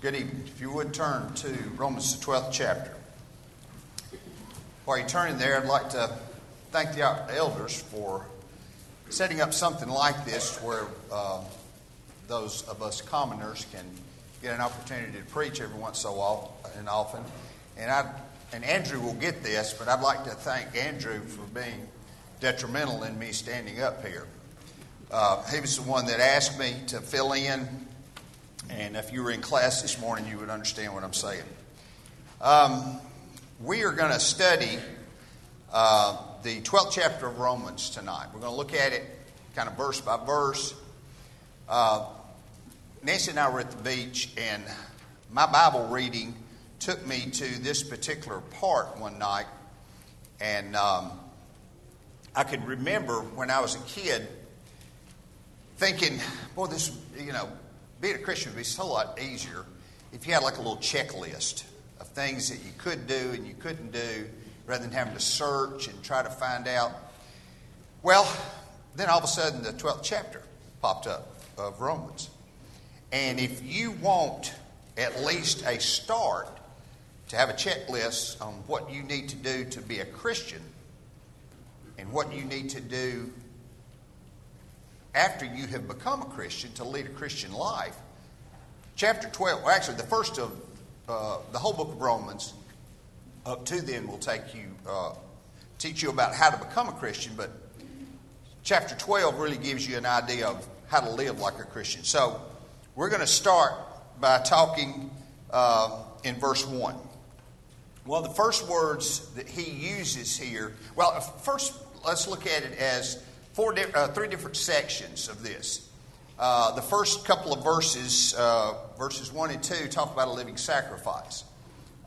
Good evening. If you would turn to Romans the 12th chapter. While you're turning there, I'd like to thank the elders for setting up something like this where those of us commoners can get an opportunity to preach every once so often. And Andrew will get this, but I'd like to thank Andrew for being detrimental in me standing up here. He was the one that asked me to fill in, and if you were in class this morning, you would understand what I'm saying. We are going to study the 12th chapter of Romans tonight. We're going to look at it kind of verse by verse. Nancy and I were at the beach, and my Bible reading took me to this particular part one night, and I could remember when I was a kid thinking, boy, this, being a Christian would be so lot easier if you had like a little checklist of things that you could do and you couldn't do, rather than having to search and try to find out. Well, then all of a sudden the 12th chapter popped up of Romans. And if you want at least a start to have a checklist on what you need to do to be a Christian and what you need to do after you have become a Christian to lead a Christian life, chapter 12, well, actually the first of the whole book of Romans up to then will teach you about how to become a Christian, but chapter 12 really gives you an idea of how to live like a Christian. So we're going to start by talking in verse 1. Well, the first words that he uses here, well, first let's look at it as three different sections of this. The first couple of verses, verses 1 and 2, talk about a living sacrifice.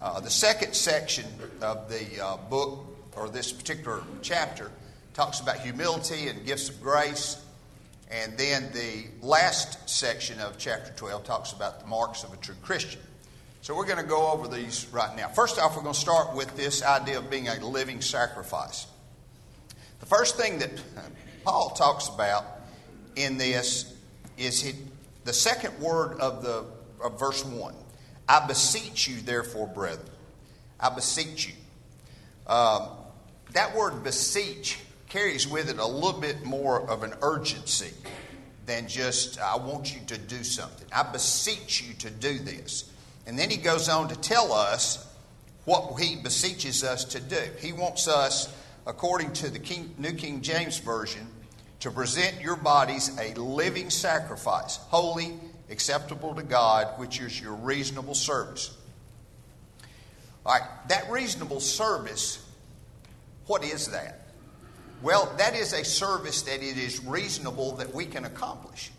The second section of the book, or this particular chapter, talks about humility and gifts of grace. And then the last section of chapter 12 talks about the marks of a true Christian. So we're going to go over these right now. First off, we're going to start with this idea of being a living sacrifice. The first thing that Paul talks about in this is the second word of verse 1. I beseech you, therefore, brethren. I beseech you. That word beseech carries with it a little bit more of an urgency than just, I want you to do something. I beseech you to do this. And then he goes on to tell us what he beseeches us to do. He wants us, according to the New King James Version, to present your bodies a living sacrifice, holy, acceptable to God, which is your reasonable service. All right, that reasonable service, what is that? Well, that is a service that it is reasonable that we can accomplish.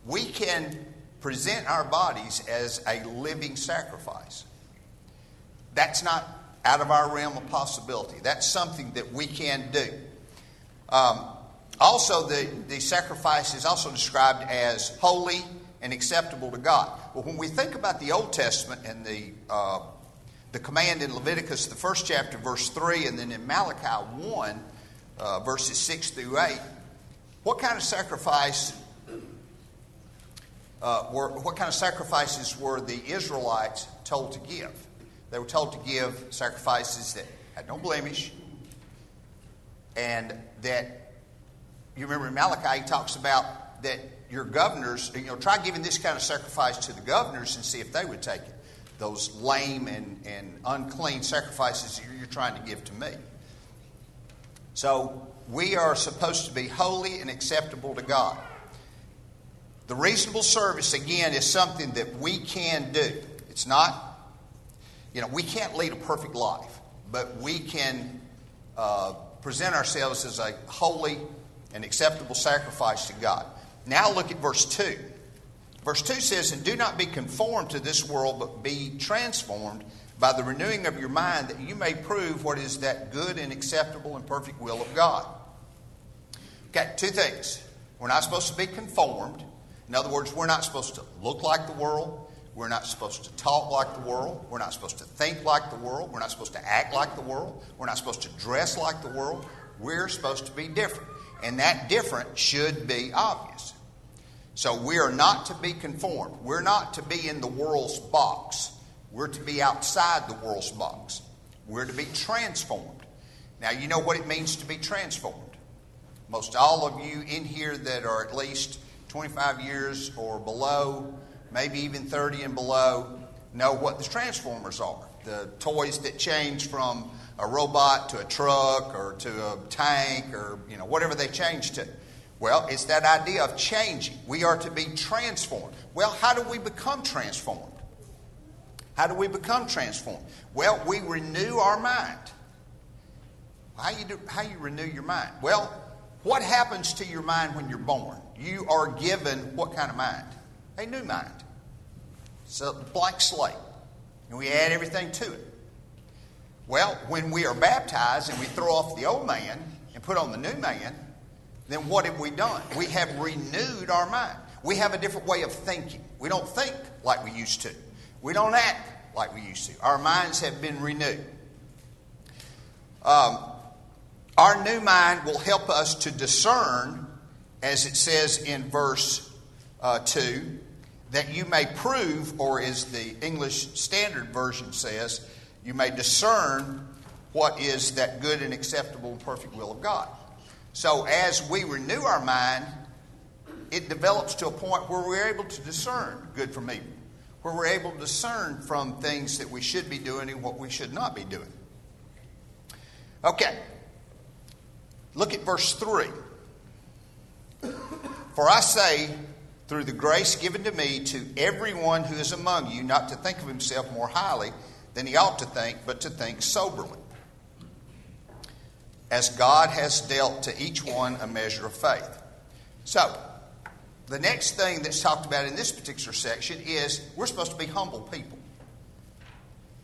We can present our bodies as a living sacrifice. That's not out of our realm of possibility. That's something that we can do. Also, the sacrifice is also described as holy and acceptable to God. Well, when we think about the Old Testament and the command in Leviticus, the first chapter, verse 3, and then in Malachi 1, verses 6 through 8, what kind of sacrifices were the Israelites told to give? They were told to give sacrifices that had no blemish, and that, you remember in Malachi, he talks about that your governors, try giving this kind of sacrifice to the governors and see if they would take it. Those lame and unclean sacrifices you're trying to give to me. So we are supposed to be holy and acceptable to God. The reasonable service, again, is something that we can do. It's not, we can't lead a perfect life, but we can present ourselves as a holy and acceptable sacrifice to God. Now look at verse 2. Verse 2 says, and do not be conformed to this world, but be transformed by the renewing of your mind, that you may prove what is that good and acceptable and perfect will of God. Okay, two things. We're not supposed to be conformed. In other words, we're not supposed to look like the world. We're not supposed to talk like the world. We're not supposed to think like the world. We're not supposed to act like the world. We're not supposed to dress like the world. We're supposed to be different. And that different should be obvious. So we are not to be conformed. We're not to be in the world's box. We're to be outside the world's box. We're to be transformed. Now, you know what it means to be transformed. Most all of you in here that are at least 25 years or below, maybe even 30 and below, know what the transformers are. The toys that change from a robot to a truck or to a tank or, whatever they change to. Well, it's that idea of changing. We are to be transformed. Well, how do we become transformed? How do we become transformed? Well, we renew our mind. How you renew your mind? Well, what happens to your mind when you're born? You are given what kind of mind? A new mind. It's a blank slate. And we add everything to it. Well, when we are baptized and we throw off the old man and put on the new man, then what have we done? We have renewed our mind. We have a different way of thinking. We don't think like we used to. We don't act like we used to. Our minds have been renewed. Our new mind will help us to discern, as it says in verse 2, that you may prove, or as the English Standard Version says, you may discern what is that good and acceptable and perfect will of God. So as we renew our mind, it develops to a point where we're able to discern good from evil, where we're able to discern from things that we should be doing and what we should not be doing. Okay, look at verse 3. For I say, through the grace given to me, to everyone who is among you, not to think of himself more highly than he ought to think, but to think soberly, as God has dealt to each one a measure of faith. So, the next thing that's talked about in this particular section is we're supposed to be humble people.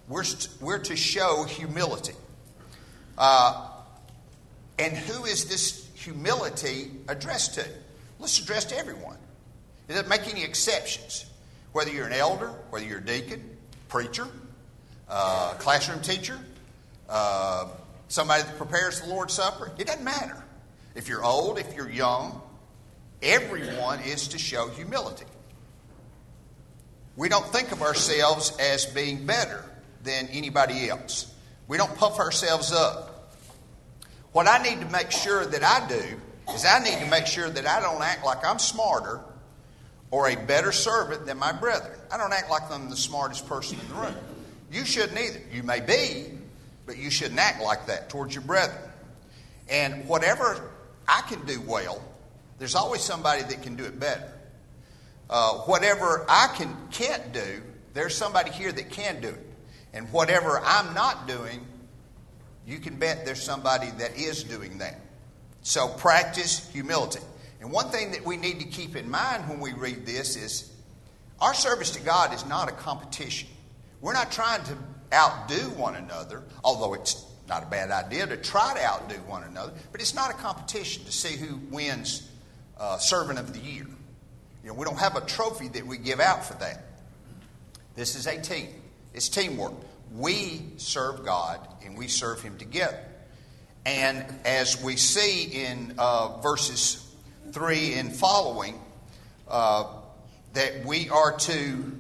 We're to show humility. And who is this humility addressed to? Well, it's addressed to everyone. It doesn't make any exceptions. Whether you're an elder, whether you're a deacon, preacher, classroom teacher, somebody that prepares the Lord's Supper, it doesn't matter. If you're old, if you're young, everyone is to show humility. We don't think of ourselves as being better than anybody else. We don't puff ourselves up. What I need to make sure that I do is I need to make sure that I don't act like I'm smarter or a better servant than my brethren. I don't act like I'm the smartest person in the room. You shouldn't either. You may be, but you shouldn't act like that towards your brethren. And whatever I can do well, there's always somebody that can do it better. Whatever I can't do, there's somebody here that can do it. And whatever I'm not doing, you can bet there's somebody that is doing that. So practice humility. And one thing that we need to keep in mind when we read this is our service to God is not a competition. We're not trying to outdo one another, although it's not a bad idea to try to outdo one another, but it's not a competition to see who wins Servant of the Year. We don't have a trophy that we give out for that. This is a team. It's teamwork. We serve God and we serve Him together. And as we see in verses 3 and following, that we are to,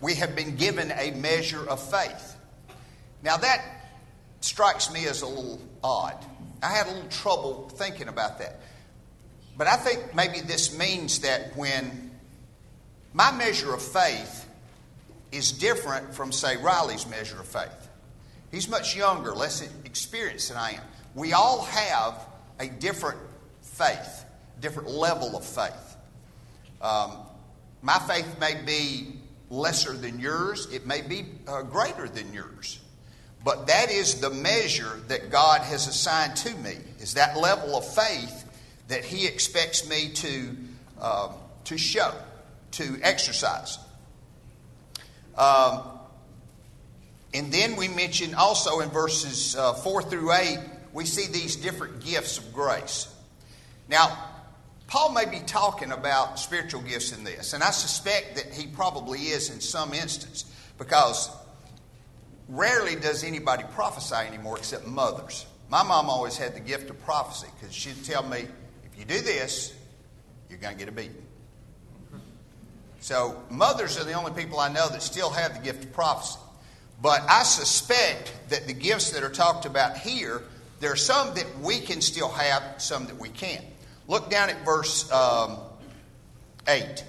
we have been given a measure of faith. Now that strikes me as a little odd. I had a little trouble thinking about that. But I think maybe this means that when my measure of faith is different from, say, Riley's measure of faith. He's much younger, less experienced than I am. We all have a different faith, different level of faith. My faith may be lesser than yours. It may be greater than yours. But that is the measure that God has assigned to me, is that level of faith that He expects me to show, to exercise. And then we mention also in verses 4 through 8, we see these different gifts of grace. Now, Paul may be talking about spiritual gifts in this, and I suspect that he probably is in some instance, because rarely does anybody prophesy anymore except mothers. My mom always had the gift of prophecy, because she'd tell me, if you do this, you're going to get a beating. So mothers are the only people I know that still have the gift of prophecy. But I suspect that the gifts that are talked about here, there are some that we can still have, some that we can't. Look down at verse 8.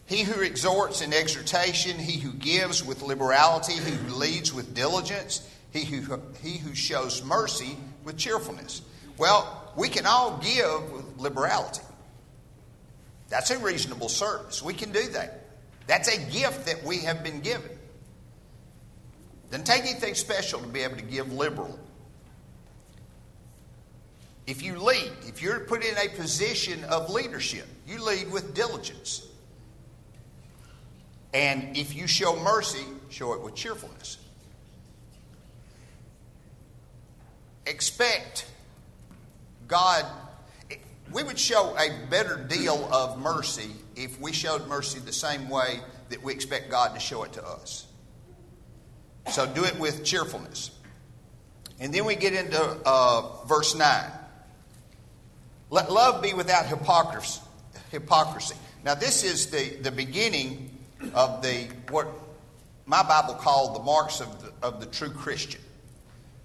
He who exhorts in exhortation, he who gives with liberality, he who leads with diligence, he who shows mercy with cheerfulness. Well, we can all give with liberality. That's a reasonable service. We can do that. That's a gift that we have been given. Doesn't take anything special to be able to give liberal. If you lead, if you're put in a position of leadership, you lead with diligence. And if you show mercy, show it with cheerfulness. Expect God. We would show a better deal of mercy if we showed mercy the same way that we expect God to show it to us. So do it with cheerfulness. And then we get into verse 9. Let love be without hypocrisy. Now this is the beginning of what my Bible called the marks of the true Christian.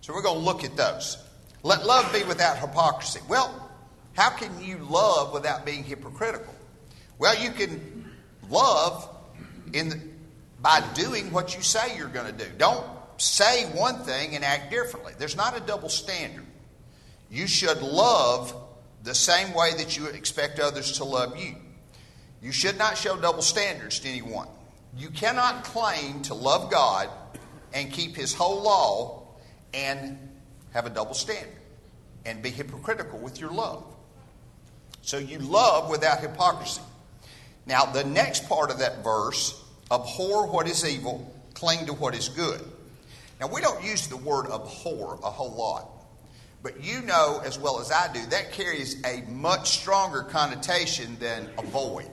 So we're going to look at those. Let love be without hypocrisy. Well, how can you love without being hypocritical? Well, you can love by doing what you say you're going to do. Don't say one thing and act differently. There's not a double standard. You should love the same way that you expect others to love you. You should not show double standards to anyone. You cannot claim to love God and keep His whole law and have a double standard and be hypocritical with your love. So you love without hypocrisy. Now, the next part of that verse, abhor what is evil, cling to what is good. Now, we don't use the word abhor a whole lot. But you know as well as I do, that carries a much stronger connotation than avoid.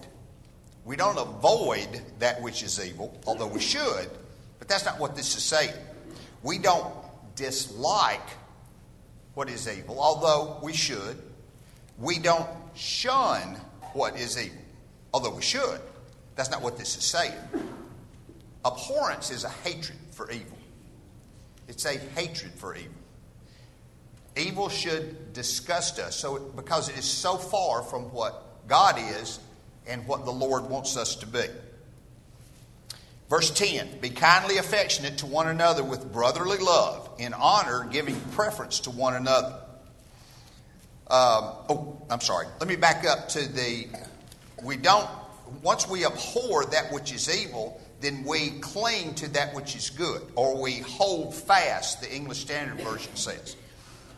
We don't avoid that which is evil, although we should, but that's not what this is saying. We don't dislike what is evil, although we should. We don't shun what is evil, although we should. That's not what this is saying. Abhorrence is a hatred for evil. It's a hatred for evil. Evil should disgust us because it is so far from what God is and what the Lord wants us to be. Verse 10, be kindly affectionate to one another with brotherly love, in honor, giving preference to one another. Let me back up to once we abhor that which is evil, then we cling to that which is good, or we hold fast, the English Standard Version says.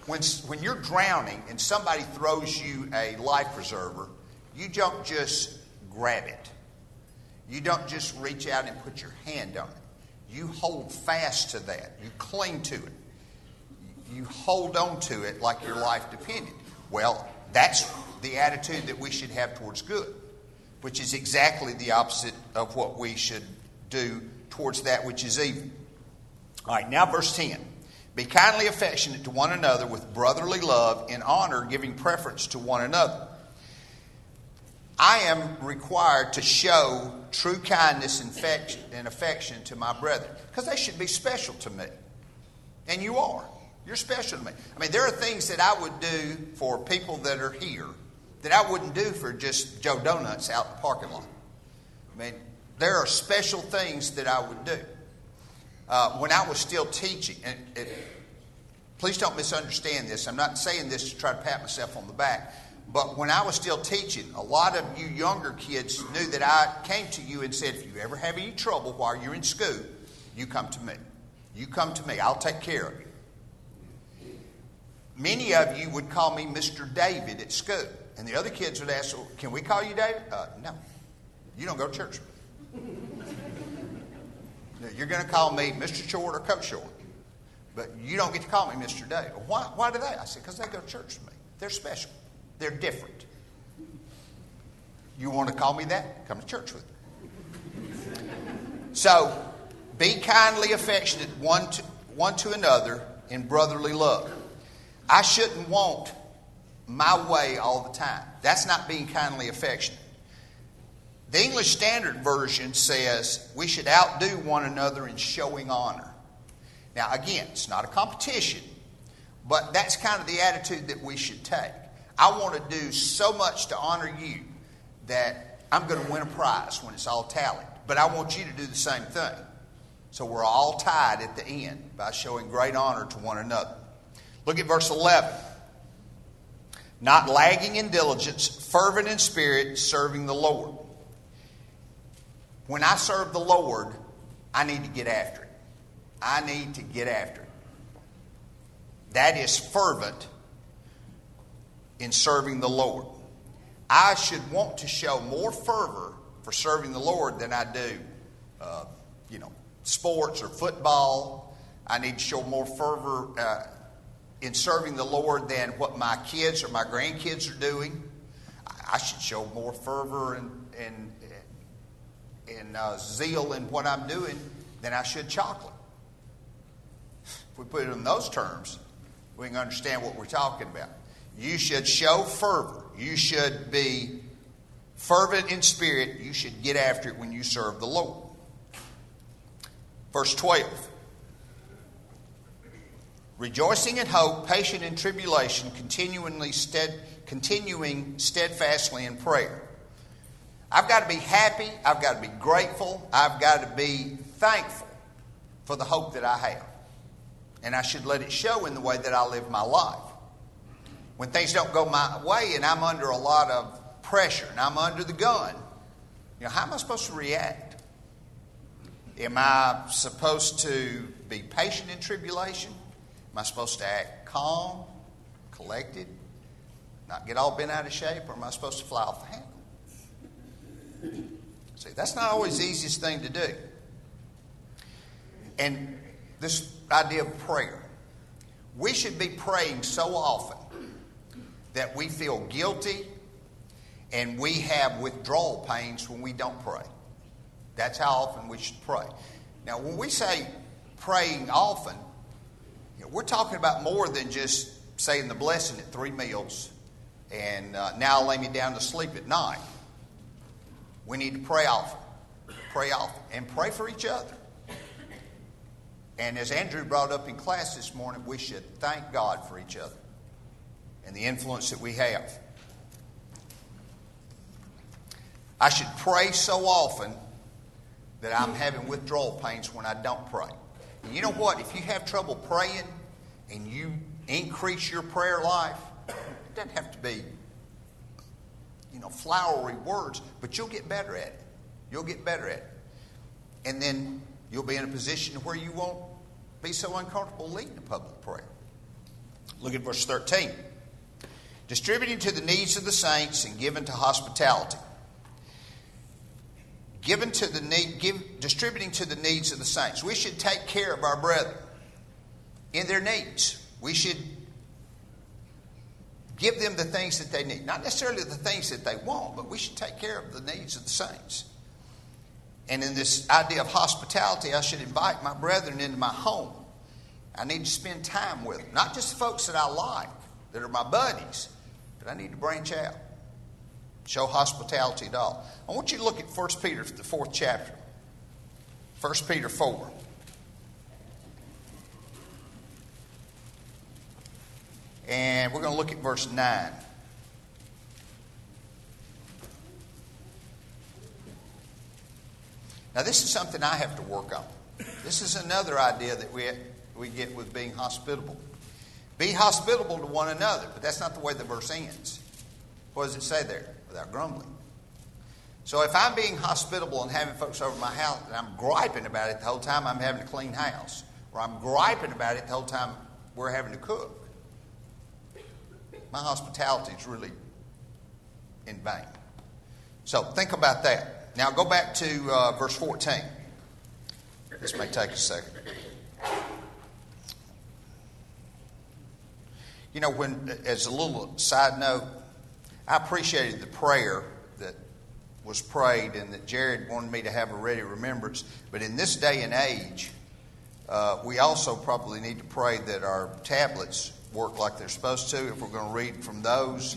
When you're drowning and somebody throws you a life preserver, you don't just grab it. You don't just reach out and put your hand on it. You hold fast to that. You cling to it. You hold on to it like your life depended. Well, that's the attitude that we should have towards good, which is exactly the opposite of what we should do towards that which is evil. All right, now verse 10. Be kindly affectionate to one another with brotherly love, in honor, giving preference to one another. I am required to show true kindness and affection to my brethren, because they should be special to me. And you are. You're special to me. I mean, there are things that I would do for people that are here that I wouldn't do for just Joe Donuts out in the parking lot. I mean, there are special things that I would do. When I was still teaching, and please don't misunderstand this. I'm not saying this to try to pat myself on the back. But when I was still teaching, a lot of you younger kids knew that I came to you and said, if you ever have any trouble while you're in school, you come to me. You come to me. I'll take care of you. Many of you would call me Mr. David at school. And the other kids would ask, well, can we call you David? No. You don't go to church with me. You're going to call me Mr. Short or Coach Short. But you don't get to call me Mr. David. Well, why do they? I said, because they go to church with me. They're special. They're different. You want to call me that? Come to church with me. So, be kindly affectionate one to another in brotherly love. I shouldn't want my way all the time. That's not being kindly affectionate. The English Standard Version says we should outdo one another in showing honor. Now, again, it's not a competition, but that's kind of the attitude that we should take. I want to do so much to honor you that I'm going to win a prize when it's all tallied. But I want you to do the same thing. So we're all tied at the end by showing great honor to one another. Look at verse 11. Not lagging in diligence, fervent in spirit, serving the Lord. When I serve the Lord, I need to get after it. I need to get after it. That is fervent in serving the Lord. I should want to show more fervor for serving the Lord than I do, sports or football. I need to show more fervor in serving the Lord than what my kids or my grandkids are doing. I should show more fervor and zeal in what I'm doing than I should chocolate. If we put it in those terms, we can understand what we're talking about. You should show fervor. You should be fervent in spirit. You should get after it when you serve the Lord. Verse 12. Rejoicing in hope, patient in tribulation, continuing steadfastly in prayer. I've got to be happy. I've got to be grateful. I've got to be thankful for the hope that I have. And I should let it show in the way that I live my life. When things don't go my way and I'm under a lot of pressure and I'm under the gun, how am I supposed to react? Am I supposed to be patient in tribulation? Am I supposed to act calm, collected, not get all bent out of shape, or am I supposed to fly off the handle? See, that's not always the easiest thing to do. And this idea of prayer. We should be praying so often that we feel guilty and we have withdrawal pains when we don't pray. That's how often we should pray. Now, when we say praying often, we're talking about more than just saying the blessing at 3 meals and now lay me down to sleep at night. We need to pray often. Pray often. And pray for each other. And as Andrew brought up in class this morning, we should thank God for each other and the influence that we have. I should pray so often that I'm having withdrawal pains when I don't pray. And you know what? If you have trouble praying and you increase your prayer life, it doesn't have to be, flowery words, but you'll get better at it. You'll get better at it. And then you'll be in a position where you won't be so uncomfortable leading a public prayer. Look at verse 13. Distributing to the needs of the saints and given to hospitality. Distributing to the needs of the saints. We should take care of our brethren in their needs. We should give them the things that they need. Not necessarily the things that they want, but we should take care of the needs of the saints. And in this idea of hospitality, I should invite my brethren into my home. I need to spend time with them. Not just the folks that I like, that are my buddies, but I need to branch out. Show hospitality to all. I want you to look at 1 Peter, the 4th chapter. 1 Peter 4. And we're going to look at verse 9. Now, this is something I have to work on. This is another idea that we get with being hospitable. Be hospitable to one another, but that's not the way the verse ends. What does it say there? Without grumbling. So if I'm being hospitable and having folks over my house and I'm griping about it the whole time I'm having a clean house, or I'm griping about it the whole time we're having to cook, my hospitality is really in vain. So think about that. Now go back to verse 14. This may take a second. As a little side note, I appreciated the prayer that was prayed and that Jared wanted me to have a ready remembrance. But in this day and age, we also probably need to pray that our tablets work like they're supposed to if we're going to read from those.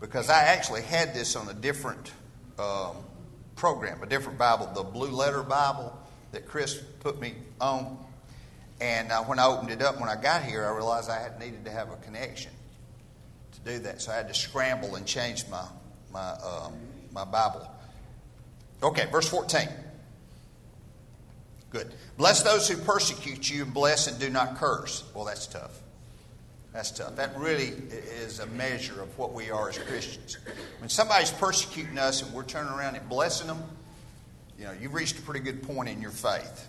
Because I actually had this on a different program, a different Bible, the Blue Letter Bible that Chris put me on. And when I opened it up, when I got here, I realized I needed to have a connection to do that. So I had to scramble and change my Bible. Okay, verse 14. Good. Bless those who persecute you, and bless and do not curse. Well, that's tough. That's tough. That really is a measure of what we are as Christians. When somebody's persecuting us and we're turning around and blessing them, you've reached a pretty good point in your faith.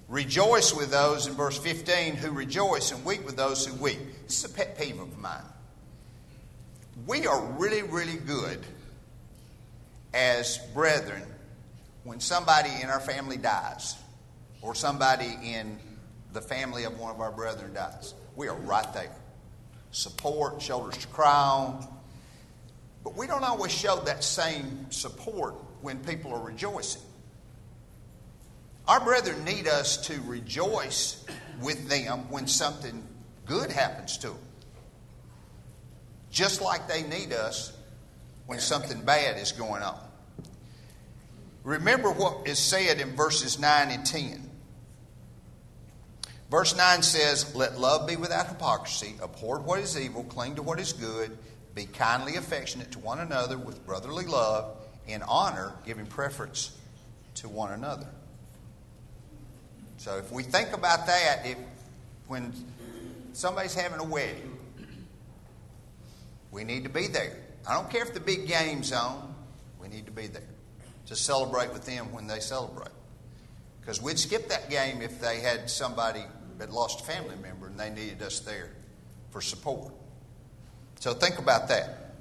Rejoice with those, in verse 15, who rejoice, and weep with those who weep. This is a pet peeve of mine. We are really, really good as brethren when somebody in our family dies, or somebody in the family of one of our brethren dies. We are right there. Support, shoulders to cry on. But we don't always show that same support when people are rejoicing. Our brethren need us to rejoice with them when something good happens to them. Just like they need us when something bad is going on. Remember what is said in verses 9 and 10. Verse 9 says, let love be without hypocrisy, abhor what is evil, cling to what is good, be kindly affectionate to one another with brotherly love, in honor, giving preference to one another. So if we think about that, when somebody's having a wedding, we need to be there. I don't care if the big game's on, we need to be there to celebrate with them when they celebrate. Because we'd skip that game if they had somebody that lost a family member and they needed us there for support. So think about that.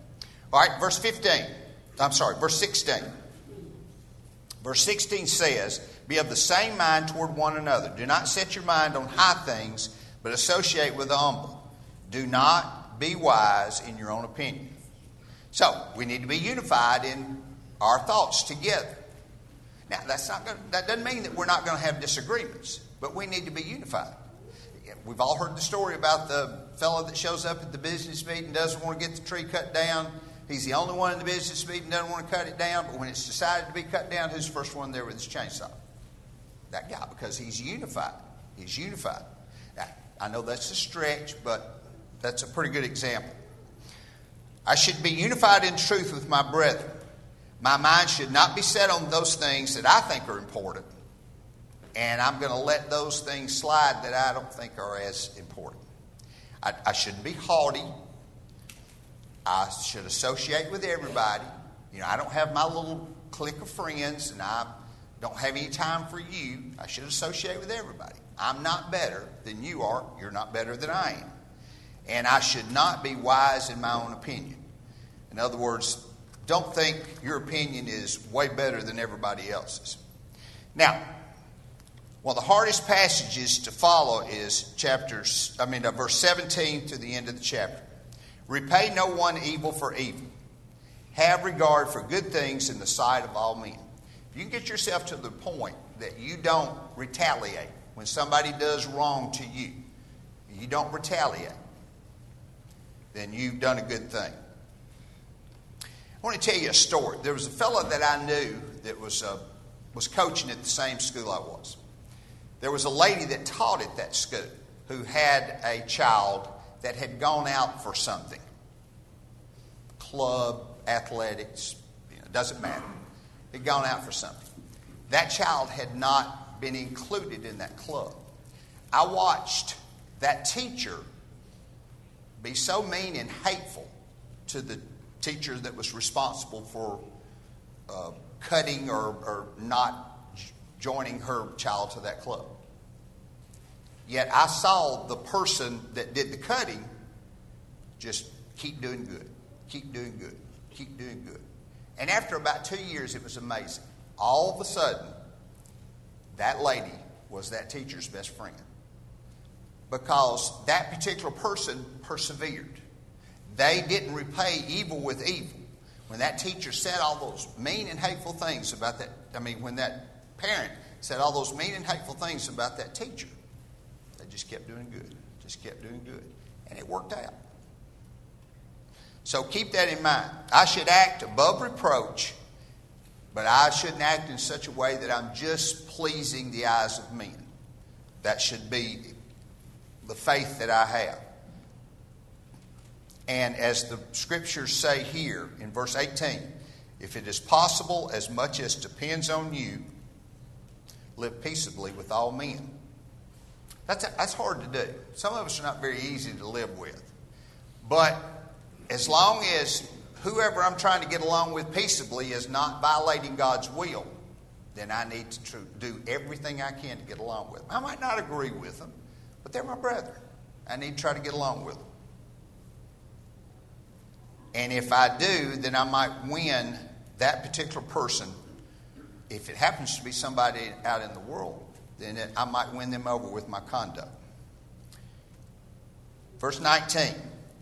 All right, verse 16. Verse 16 says, be of the same mind toward one another. Do not set your mind on high things, but associate with the humble. Do not be wise in your own opinion. So, we need to be unified in our thoughts together. Now, that doesn't mean that we're not going to have disagreements, but we need to be unified. We've all heard the story about the fellow that shows up at the business meeting, doesn't want to get the tree cut down. He's the only one in the business meeting, doesn't want to cut it down, but when it's decided to be cut down, who's the first one there with his chainsaw? That guy, because he's unified. He's unified. Now, I know that's a stretch, but that's a pretty good example. I should be unified in truth with my brethren. My mind should not be set on those things that I think are important, and I'm going to let those things slide that I don't think are as important. I shouldn't be haughty. I should associate with everybody. I don't have my little clique of friends, and I don't have any time for you. I should associate with everybody. I'm not better than you are. You're not better than I am. And I should not be wise in my own opinion. In other words, don't think your opinion is way better than everybody else's. Now, one of the hardest passages to follow is verse 17 to the end of the chapter. Repay no one evil for evil. Have regard for good things in the sight of all men. If you can get yourself to the point that you don't retaliate when somebody does wrong to you, you don't retaliate, then you've done a good thing. I want to tell you a story. There was a fellow that I knew that was coaching at the same school I was. There was a lady that taught at that school who had a child that had gone out for something. Club, athletics, doesn't matter. Had gone out for something. That child had not been included in that club. I watched that teacher be so mean and hateful to the teacher that was responsible for cutting or not joining her child to that club. Yet I saw the person that did the cutting just keep doing good, keep doing good, keep doing good. And after about 2 years, it was amazing. All of a sudden, that lady was that teacher's best friend. Because that particular person persevered. They didn't repay evil with evil. When that teacher said all those mean and hateful things about that, when that parent said all those mean and hateful things about that teacher, they just kept doing good, just kept doing good. And it worked out. So keep that in mind. I should act above reproach But I shouldn't act in such a way that I'm just pleasing the eyes of men. That should be the faith that I have. And as the scriptures say here in verse 18, if it is possible, as much as depends on you, live peaceably with all men. That's hard to do. Some of us are not very easy to live with. But as long as whoever I'm trying to get along with peaceably is not violating God's will, then I need to do everything I can to get along with them. I might not agree with them, but they're my brethren. I need to try to get along with them. And if I do, then I might win that particular person. If it happens to be somebody out in the world, then I might win them over with my conduct. Verse 19,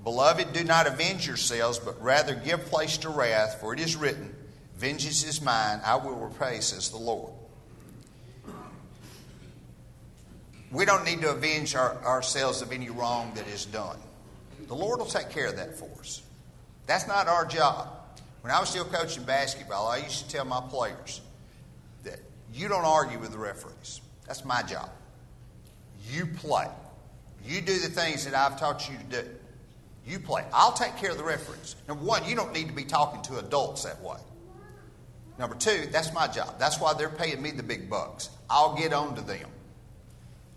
Beloved, do not avenge yourselves, but rather give place to wrath, for it is written, Vengeance is mine, I will repay, says the Lord. We don't need to avenge ourselves of any wrong that is done. The Lord will take care of that for us. That's not our job. When I was still coaching basketball, I used to tell my players that you don't argue with the referees. That's my job. You play. You do the things that I've taught you to do. You play. I'll take care of the referees. Number one, you don't need to be talking to adults that way. Number two, that's my job. That's why they're paying me the big bucks. I'll get on to them.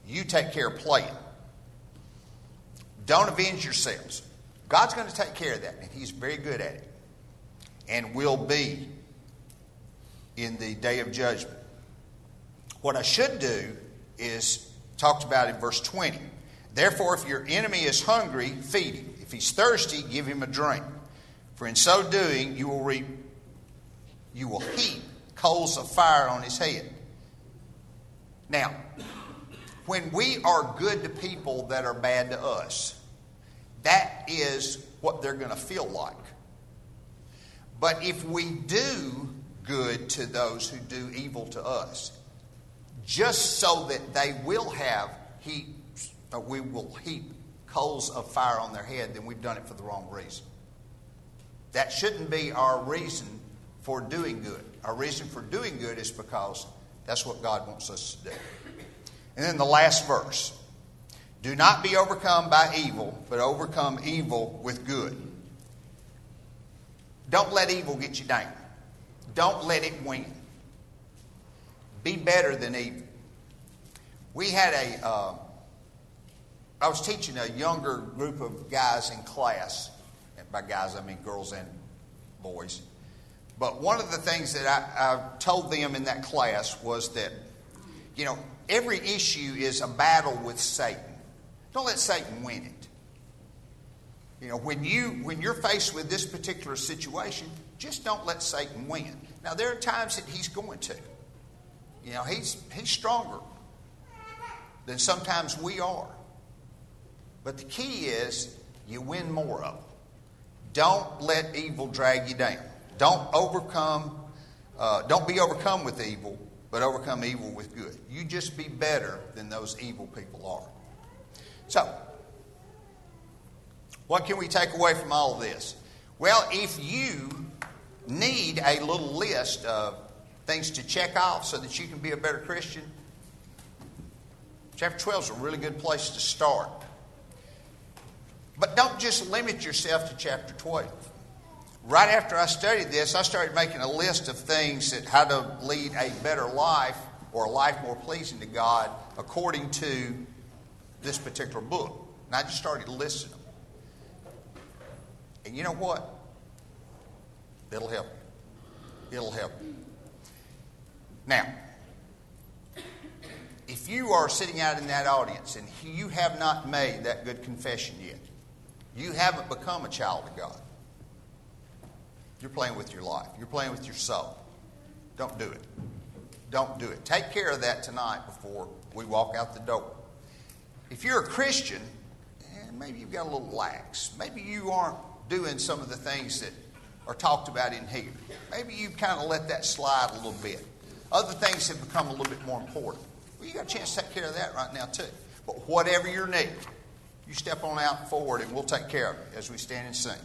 You take care of playing. Don't avenge yourselves. God's going to take care of that, and He's very good at it. And will be in the day of judgment. What I should do is talked about in verse 20. Therefore, if your enemy is hungry, feed him. If he's thirsty, give him a drink. For in so doing, you will heap coals of fire on his head. Now, when we are good to people that are bad to us, that is what they're going to feel like. But if we do good to those who do evil to us, just so that they will have we will heap coals of fire on their head, then we've done it for the wrong reason. That shouldn't be our reason for doing good. Our reason for doing good is because that's what God wants us to do. And then the last verse. Do not be overcome by evil, but overcome evil with good. Don't let evil get you down. Don't let it win. Be better than evil. We had I was teaching a younger group of guys in class. And by guys, I mean girls and boys. But one of the things that I told them in that class was that, every issue is a battle with Satan. Don't let Satan win it. When you're faced with this particular situation, just don't let Satan win. Now, there are times that he's going to. He's stronger than sometimes we are. But the key is you win more of them. Don't let evil drag you down. Don't be overcome with evil, but overcome evil with good. You just be better than those evil people are. So, what can we take away from all of this? Well, if you need a little list of things to check off so that you can be a better Christian, chapter 12 is a really good place to start. But don't just limit yourself to chapter 12. Right after I studied this, I started making a list of things that how to lead a better life or a life more pleasing to God according to this particular book. And I just started listing them. And you know what? It'll help you. It'll help you. Now, if you are sitting out in that audience and you have not made that good confession yet, you haven't become a child of God, you're playing with your life. You're playing with your soul. Don't do it. Don't do it. Take care of that tonight before we walk out the door. If you're a Christian, maybe you've got a little lax. Maybe you aren't doing some of the things that are talked about in here. Maybe you kind of let that slide a little bit. Other things have become a little bit more important. Well, you got a chance to take care of that right now too. But whatever your need, you step on out forward and we'll take care of it as we stand and sing.